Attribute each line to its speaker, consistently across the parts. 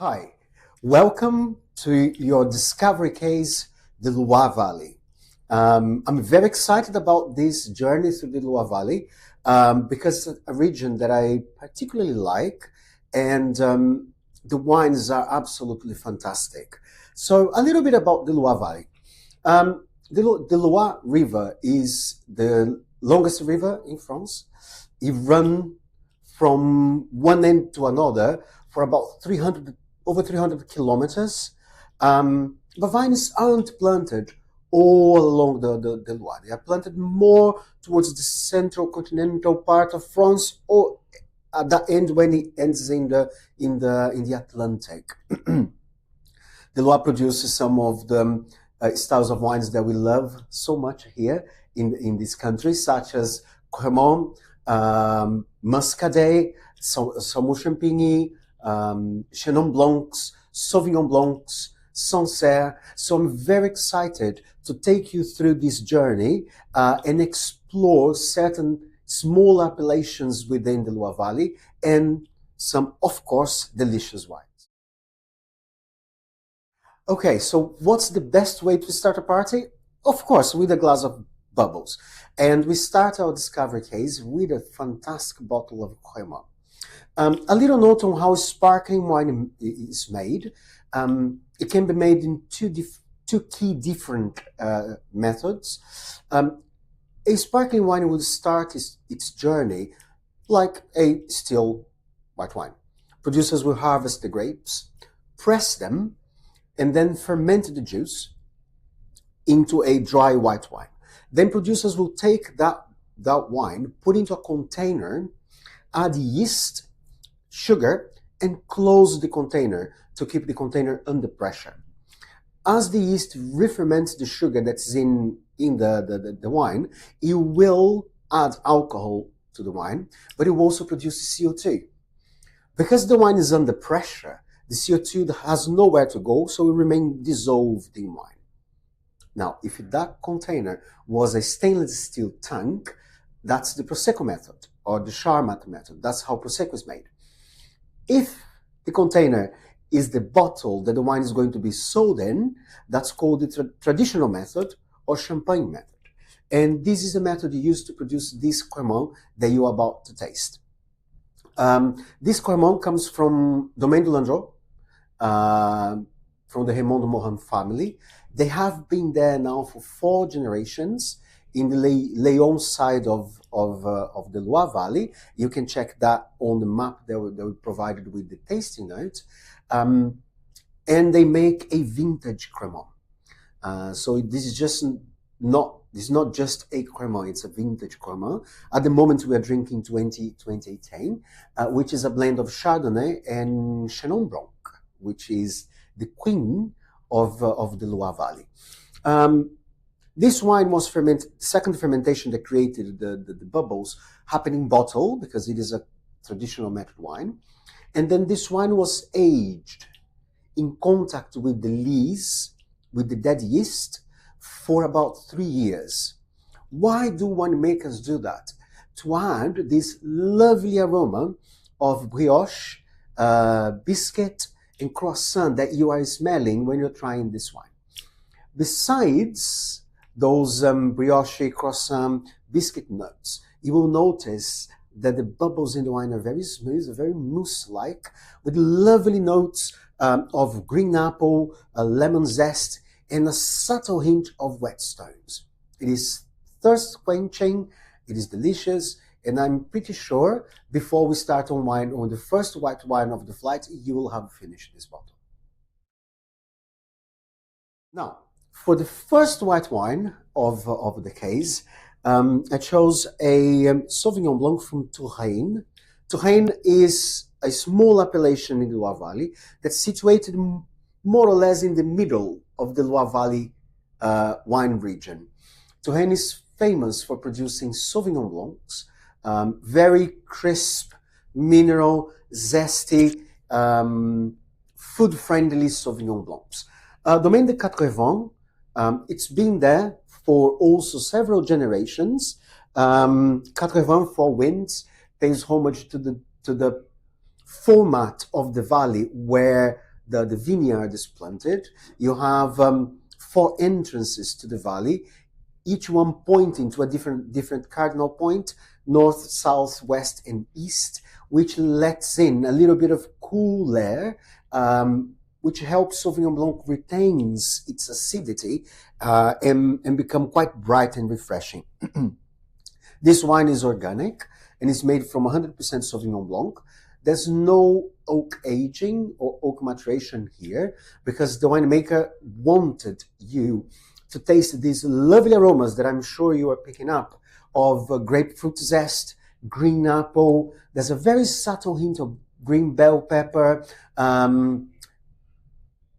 Speaker 1: Hi, welcome to your discovery case, the Loire Valley. I'm very excited about this journey through the Loire Valley because it's a region that I particularly like, and the wines are absolutely fantastic. So, a little bit about the Loire Valley. The Loire River is the longest river in France. It runs from one end to another for about 300 over 300 kilometers. But vines aren't planted all along the Loire. They are planted more towards the central continental part of France, or at the end when it ends in the Atlantic. The Loire produces some of the styles of wines that we love so much here in this country, such as Cremant, Muscadet, Saumur Champigny, Chinon Blancs, Sauvignon Blancs, Sancerre. So I'm very excited to take you through this journey and explore certain small appellations within the Loire Valley and some, of course, delicious wines. Okay, so what's the best way to start a party? Of course, with a glass of bubbles. And we start our discovery case with a fantastic bottle of Cremant. A little note on how sparkling wine is made. It can be made in two key different methods. A sparkling wine will start its journey like a still white wine. Producers will harvest the grapes, press them, and then ferment the juice into a dry white wine. Then producers will take that wine, put into a container, add yeast, sugar, and close the container to keep the container under pressure. As the yeast re-ferments the sugar that's in the wine, it will add alcohol to the wine, but it will also produce CO2. Because the wine is under pressure, the CO2 has nowhere to go, so it will remain dissolved in wine. Now, if that container was a stainless steel tank, that's the Prosecco method, or the Charmat method. That's how Prosecco is made. If the container is the bottle that the wine is going to be sold in, that's called the traditional method or champagne method. And this is the method used to produce this Cremant that you are about to taste. This Cremant comes from Domaine de Landreau, from the Raymond de Morin family. They have been there now for 4 generations in the Léon side of the Loire Valley. You can check that on the map that we provided with the tasting notes. And they make a vintage Cremant. So this is not just a Cremant, it's a vintage Cremant. At the moment we are drinking 2018, which is a blend of Chardonnay and Chinon Blanc, which is the queen of the Loire Valley. This wine was fermented. The second fermentation that created the bubbles happened in bottle because it is a traditional method wine. And then this wine was aged in contact with the lees, with the dead yeast, for about 3 years. Why do winemakers do that? To add this lovely aroma of brioche, biscuit, and croissant that you are smelling when you're trying this wine. Besides those brioche, croissant, biscuit notes, you will notice that the bubbles in the wine are very smooth, very mousse-like, with lovely notes of green apple, lemon zest, and a subtle hint of whetstones. It is thirst-quenching, it is delicious, and I'm pretty sure before we start on the first white wine of the flight, you will have finished this bottle. Now, for the first white wine of the case, I chose a Sauvignon Blanc from Touraine. Touraine is a small appellation in the Loire Valley that's situated more or less in the middle of the Loire Valley wine region. Touraine is famous for producing Sauvignon Blancs, very crisp, mineral, zesty, food-friendly Sauvignon Blancs. Domaine de Quatre-Vents, it's been there for also several generations. Quatre-Vents for winds pays homage to the format of the valley where the vineyard is planted. You have 4 entrances to the valley, each one pointing to a different cardinal point, north, south, west, and east, which lets in a little bit of cool air, which helps Sauvignon Blanc retains its acidity and become quite bright and refreshing. This wine is organic and is made from 100% Sauvignon Blanc. There's no oak aging or oak maturation here because the winemaker wanted you to taste these lovely aromas that I'm sure you are picking up of grapefruit zest, green apple. There's a very subtle hint of green bell pepper,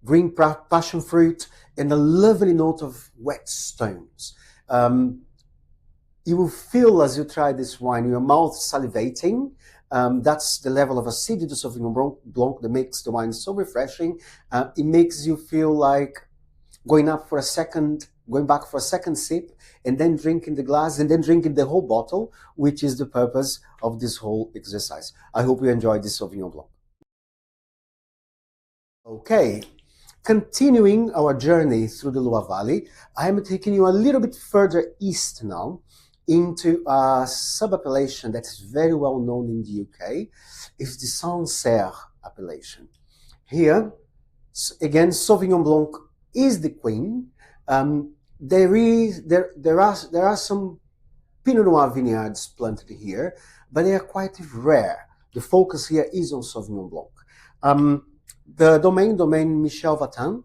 Speaker 1: green passion fruit, and a lovely note of wet stones. You will feel as you try this wine, your mouth salivating. That's the level of acidity of Sauvignon Blanc that makes the wine so refreshing. It makes you feel like going back for a second sip, and then drinking the glass, and then drinking the whole bottle, which is the purpose of this whole exercise. I hope you enjoyed this Sauvignon Blanc. Okay, continuing our journey through the Loire Valley, I am taking you a little bit further east now into a sub-appellation that is very well known in the UK. It's the Sancerre appellation. Here, again, Sauvignon Blanc is the queen. There are some Pinot Noir vineyards planted here, but they are quite rare. The focus here is on Sauvignon Blanc. The domain Michel Vatin.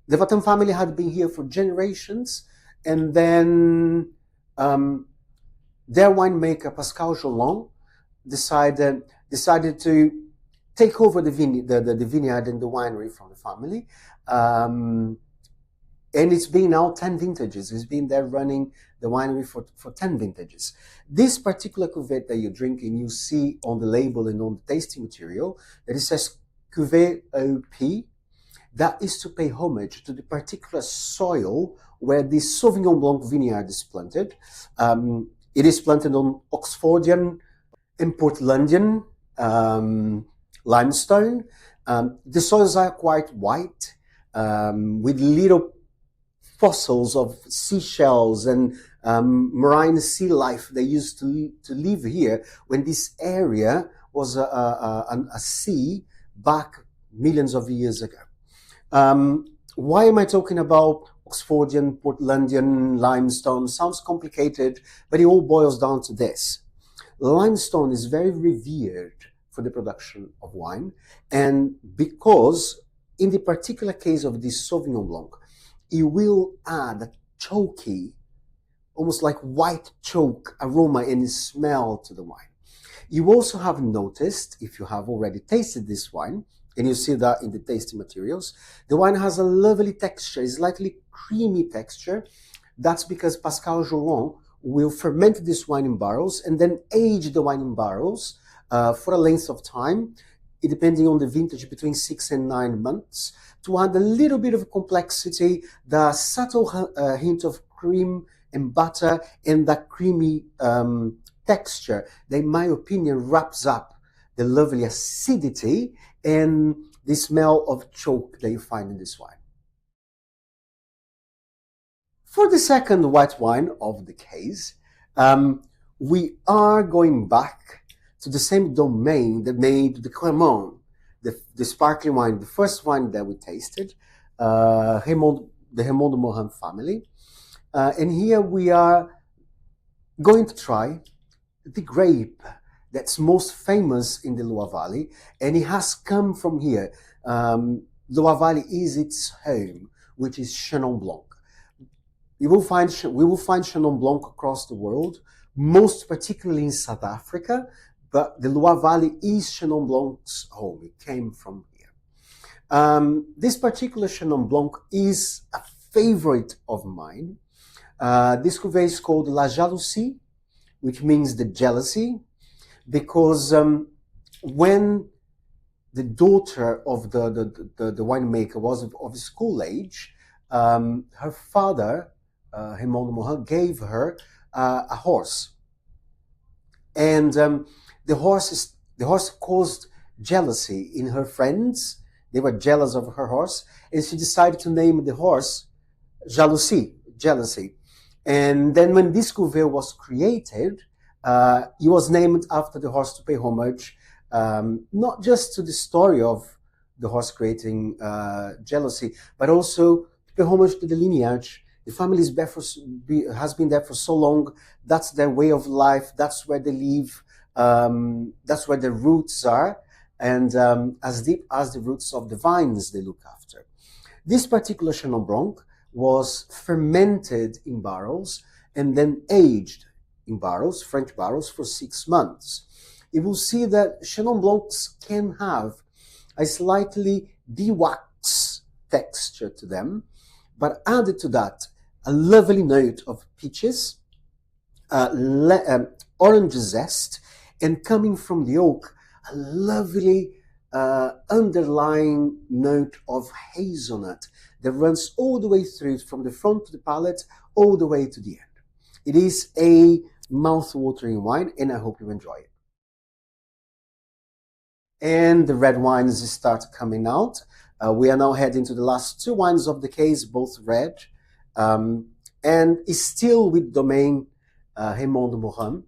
Speaker 1: The Vatin family had been here for generations, and then their winemaker Pascal Jolon decided to take over the vineyard and the winery from the family. And it's been now 10 vintages. It's been there running the winery for 10 vintages. This particular cuvée that you're drinking, you see on the label and on the tasting material that it says Cuvée earthy. That is to pay homage to the particular soil where the Sauvignon Blanc vineyard is planted. It is planted on Oxfordian and Portlandian limestone. The soils are quite white, with little fossils of seashells and marine sea life they used to live here when this area was a sea back millions of years ago. Why am I talking about Oxfordian, Portlandian limestone? Sounds complicated, but it all boils down to this. Limestone is very revered for the production of wine, and because in the particular case of this Sauvignon Blanc, it will add a choky, almost like white choke aroma and smell to the wine. You also have noticed, if you have already tasted this wine, and you see that in the tasting materials, the wine has a lovely texture, it's slightly creamy texture. That's because Pascal Jolon will ferment this wine in barrels and then age the wine in barrels for a length of time, depending on the vintage, between 6 and 9 months, to add a little bit of complexity, the subtle hint of cream and butter, and that creamy texture that, in my opinion, wraps up the lovely acidity and the smell of choke that you find in this wine. For the second white wine of the case, we are going back to the same domain that made the Cremant, the sparkling wine, the first wine that we tasted, the Raymond de Morin family. And here we are going to try the grape that's most famous in the Loire Valley, and it has come from here. Loire Valley is its home, which is Chinon Blanc. We will find Chinon Blanc across the world, most particularly in South Africa, but the Loire Valley is Chinon Blanc's home. It came from here. This particular Chinon Blanc is a favorite of mine. This cuvée is called La Jalousie, which means the jealousy, because when the daughter of the winemaker was of school age, her father, Raymond de Morin, gave her a horse, and the horse caused jealousy in her friends They were jealous of her horse, and she decided to name the horse jealousy. And then when this cuvée was created, it was named after the horse to pay homage, not just to the story of the horse creating jealousy, but also to pay homage to the lineage. The family has been there for so long. That's their way of life. That's where they live. That's where their roots are. And as deep as the roots of the vines they look after. This particular Chenin Blanc was fermented in barrels and then aged in barrels, French barrels, for 6 months. You will see that Chenin Blancs can have a slightly de-wax texture to them, but added to that, a lovely note of peaches, orange zest, and coming from the oak, a lovely underlying note of hazelnut that runs all the way through, from the front to the palate, all the way to the end. It is a mouth-watering wine, and I hope you enjoy it. And the red wines start coming out. We are now heading to the last 2 wines of the case, both red, and is still with Domaine Raymond de Morin.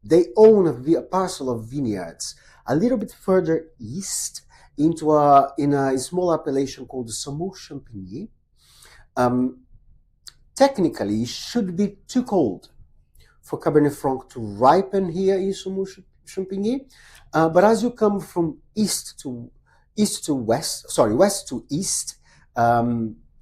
Speaker 1: They own a parcel of vineyards a little bit further east in a small appellation called the Saumur-Champigny. Technically, it should be too cold for Cabernet Franc to ripen here in Saumur-Champigny, but as you come from west to east,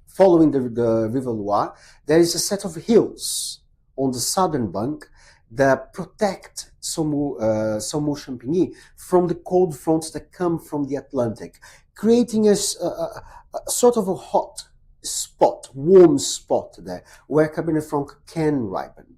Speaker 1: following the River Loire, there is a set of hills on the southern bank that protect Saumur-Champigny from the cold fronts that come from the Atlantic, creating a sort of a hot spot, warm spot there, where Cabernet Franc can ripen.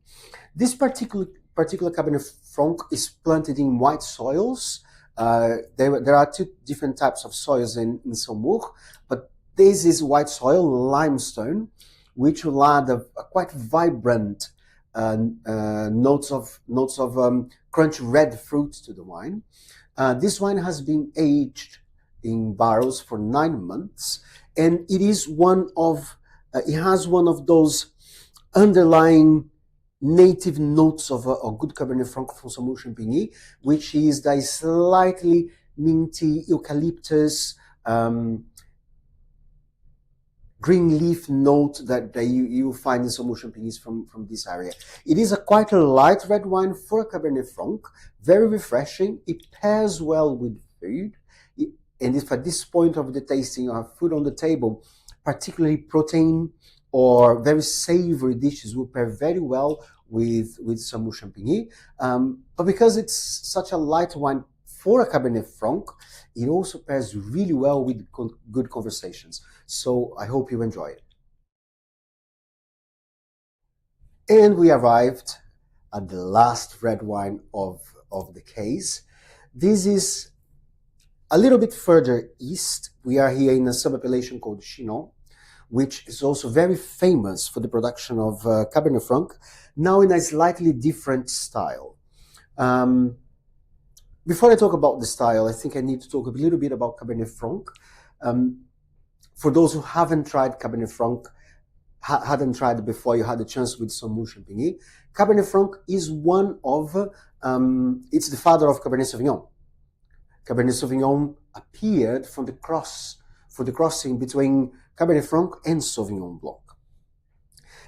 Speaker 1: This particular Cabernet Franc is planted in white soils. There are 2 different types of soils in Saumur, but this is white soil, limestone, which will add a quite vibrant notes of crunchy red fruit to the wine. This wine has been aged in barrels for 9 months, and it has one of those underlying native notes of a good Cabernet Franc from Saumur-Champigny, which is the slightly minty eucalyptus, green leaf note that you find in Saumur-Champigny from this area. It is quite a light red wine for a Cabernet Franc, very refreshing. It pairs well with food. And if at this point of the tasting you have food on the table, particularly protein or very savory dishes will pair very well with Saumur-Champigny. But because it's such a light wine for a Cabernet Franc, it also pairs really well with good conversations. So I hope you enjoy it. And we arrived at the last red wine of the case. This is a little bit further east. We are here in a sub-appellation called Chinon, which is also very famous for the production of Cabernet Franc, now in a slightly different style. Before I talk about the style, I think I need to talk a little bit about Cabernet Franc. For those who haven't tried Cabernet Franc, hadn't tried it before, you had a chance with Saumur-Champigny. Cabernet Franc is one of, it's the father of Cabernet Sauvignon. Cabernet Sauvignon appeared for the crossing between Cabernet Franc and Sauvignon Blanc.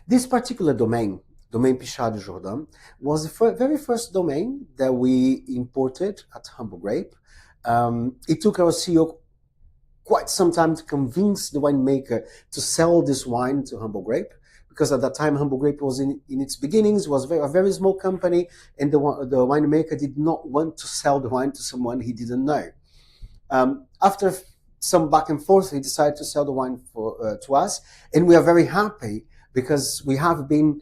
Speaker 1: This particular domain Pichard de Jourdain, was the very first domain that we imported at Humble Grape. It took our CEO quite some time to convince the winemaker to sell this wine to Humble Grape, because at that time Humble Grape was in its beginnings, was a very small company, and the winemaker did not want to sell the wine to someone he didn't know. After some back and forth, he decided to sell the wine to us, and we are very happy because we have been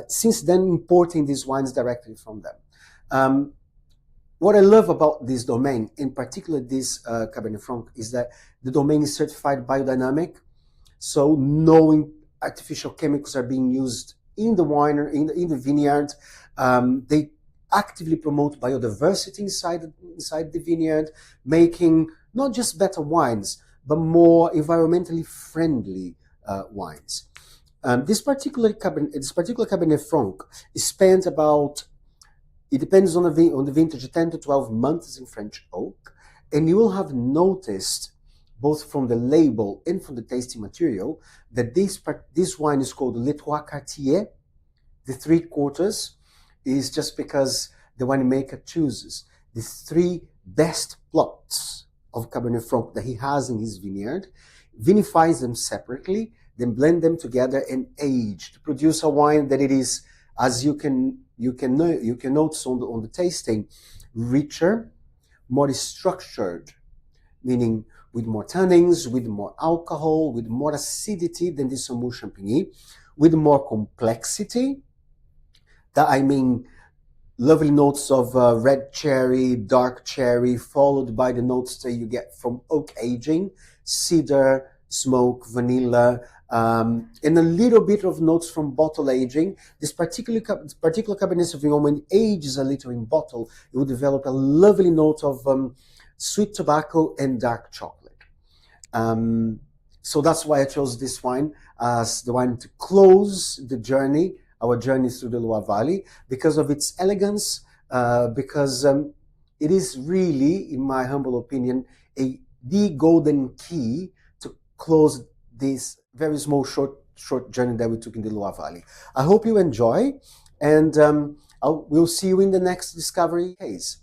Speaker 1: since then importing these wines directly from them. What I love about this domain, in particular this Cabernet Franc, is that the domain is certified biodynamic, so no artificial chemicals are being used in the winery, in the vineyard. They actively promote biodiversity inside the vineyard, making not just better wines, but more environmentally friendly wines. This particular Cabernet Franc is spent about, it depends on the vintage, 10 to 12 months in French oak, and you will have noticed, both from the label and from the tasting material, that this wine is called Les Trois Quartiers, the three quarters, is just because the winemaker chooses the three best plots of Cabernet Franc that he has in his vineyard, vinifies them separately, then blend them together and age to produce a wine that it is, as you can notice on the tasting, richer, more structured, meaning with more tannins, with more alcohol, with more acidity than the Saumur Champigny, with more complexity. That I mean, lovely notes of red cherry, dark cherry, followed by the notes that you get from oak aging, cedar, smoke, vanilla, and a little bit of notes from bottle aging. This particular Cabernet Sauvignon, when it ages a little in bottle, it will develop a lovely note of sweet tobacco and dark chocolate. So that's why I chose this wine as the wine to close our journey through the Loire Valley, because of its elegance, because it is really, in my humble opinion, the golden key to close this very small, short journey that we took in the Loire Valley. I hope you enjoy, and we'll see you in the next discovery case.